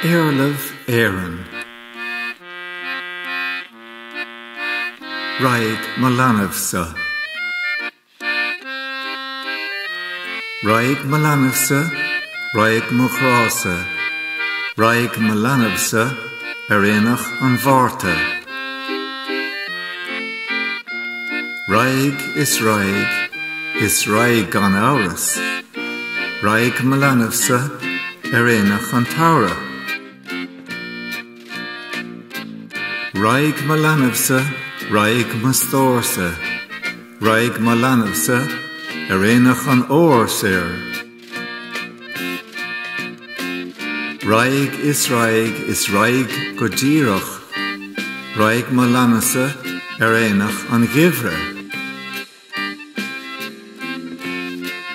Éarlamh Éireann. Leanbhsa. Leanbhsa, buíochas. Leanbhsa, Éarlamh an Raghaidh is Raghaidh gan áras. Leanbhsa, Éarlamh an tAthair. Leanbhsa, Raghaidh Leanbhsa, Éarlamh an óir. Raghaidh is Raghaidh go díreach. Leanbhsa, Éarlamh an ghimhre.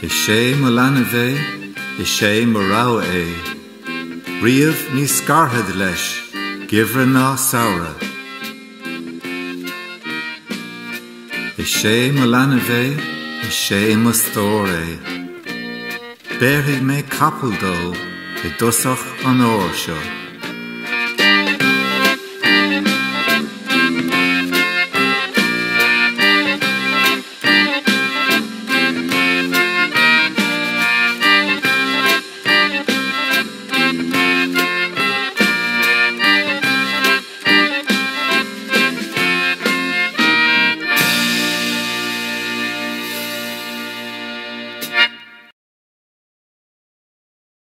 Is Leanbh is rá é. Riamh ní scarthaid leis, ghimhre ná saora. Is Leanbh is stór é. Beirigh mé capal dó, I dusach an óir seo.